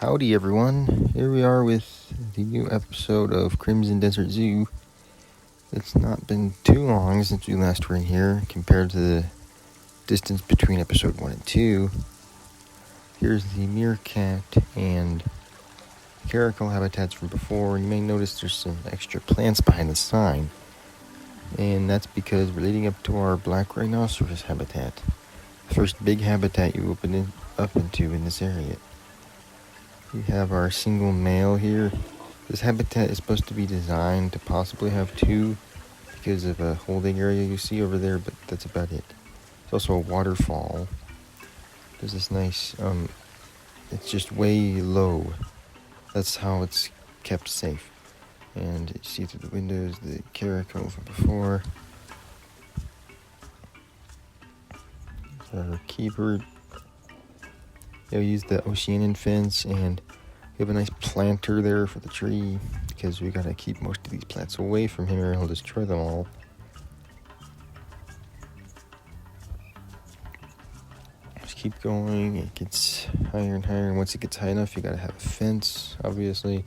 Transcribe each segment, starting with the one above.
Howdy everyone, here we are with the new episode of Crimson Desert Zoo. It's not been too long since we last were in here compared to the distance between episode 1 and 2. Here's the meerkat and caracal habitats from before, and you may notice there's some extra plants behind the sign. And that's because we're leading up to our Black Rhinoceros habitat. The first big habitat you open up into in this area. We have our single male here. This habitat is supposed to be designed to possibly have two because of a holding area you see over there, but that's about it. It's also a waterfall. There's this nice, it's just way low. That's how it's kept safe. And you see through the windows the caracal from before. Our keeper. We use the Oceanian fence, and we have a nice planter there for the tree because we gotta keep most of these plants away from him or he'll destroy them all. Just keep going. It gets higher and higher, and once it gets high enough, you gotta have a fence, obviously.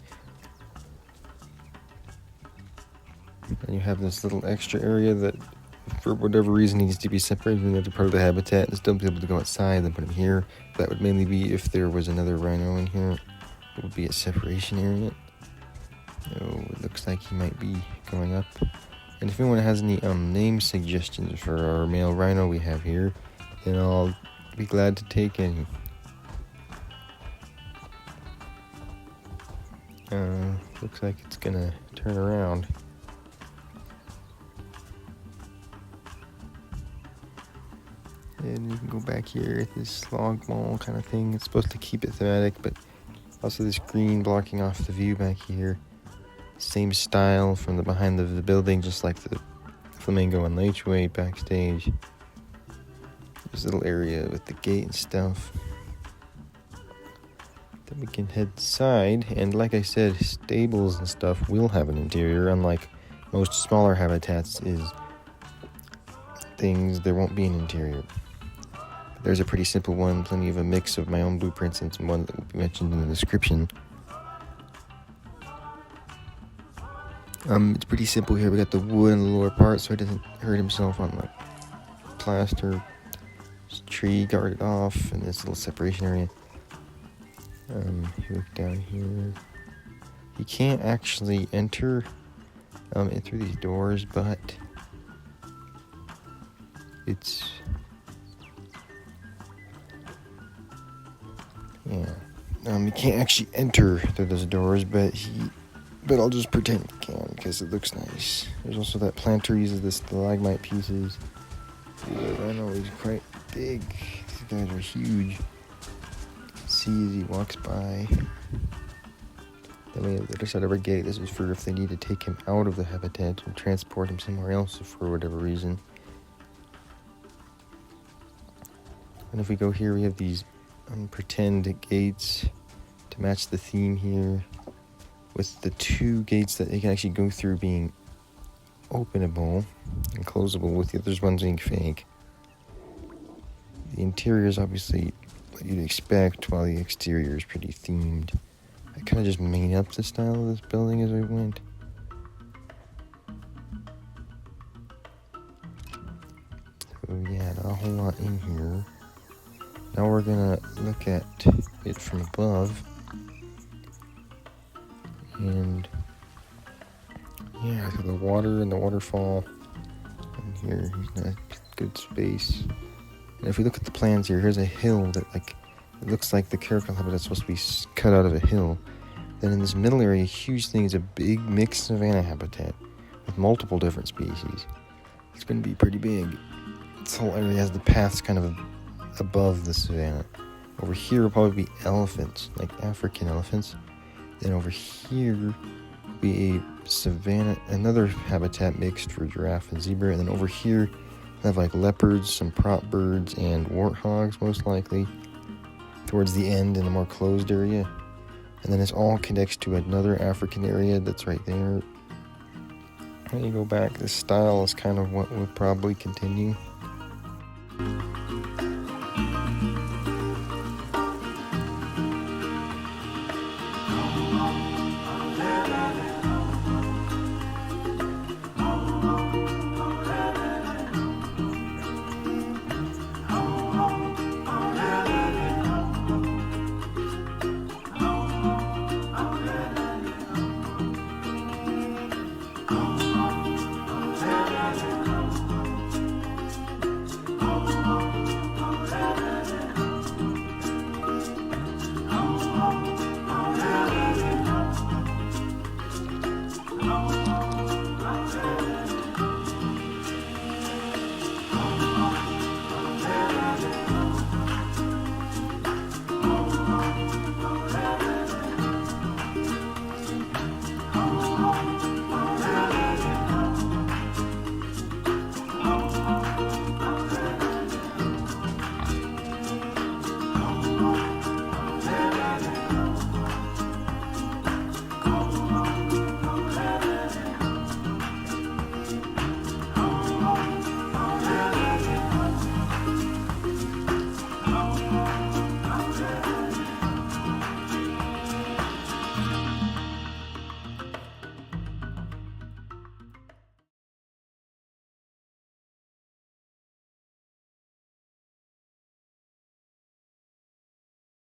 And you have this little extra area that, for whatever reason, needs to be separated from the other part of the habitat and still be able to go outside and put him here. That would mainly be if there was another rhino in here. It would be a separation area. So it looks like he might be going up. And if anyone has any name suggestions for our male rhino we have here, then I'll be glad to take any. Looks like it's gonna turn around. And you can go back here at this log mall kind of thing. It's supposed to keep it thematic, but also this green blocking off the view back here. Same style from the behind the building, just like the Flamingo and Lacheway backstage. This little area with the gate and stuff. Then we can head inside, and like I said, stables and stuff will have an interior, unlike most smaller habitats there won't be an interior. There's a pretty simple one, plenty of a mix of my own blueprints and some one that will be mentioned in the description. It's pretty simple here. We got the wood in the lower part so he doesn't hurt himself on the plaster. This tree guarded off and this little separation area. You look down here. You can't actually enter in through these doors, but it's... you can't actually enter through those doors, but I'll just pretend you can because it looks nice. There's also that planter uses the stalagmite pieces. The rhino is quite big. These guys are huge. See as he walks by. Then we have the other side of our gate. This is for if they need to take him out of the habitat and transport him somewhere else for whatever reason. And if we go here, we have these pretend gates to match the theme here, with the two gates that they can actually go through being openable and closable, with the other ones being fake. The interior is obviously what you'd expect, while the exterior is pretty themed. I kind of just made up the style of this building as I went. So yeah, not a whole lot in here. Now we're gonna look at it from above, and yeah, so the water and the waterfall, and here he's in a good space. And if we look at the plans here, here's a hill that it looks like the caracal habitat is supposed to be cut out of a hill. Then in this middle area, a huge thing is a big mixed savanna habitat with multiple different species. It's gonna be pretty big. This whole area has the paths kind of above the savanna. Over here will probably be elephants, like African elephants. Then over here will be a savanna, another habitat mixed for giraffe and zebra. And then over here we'll have like leopards, some prop birds, and warthogs most likely towards the end in a more closed area. And then this all connects to another African area that's right there. When you go back, this style is kind of what will probably continue.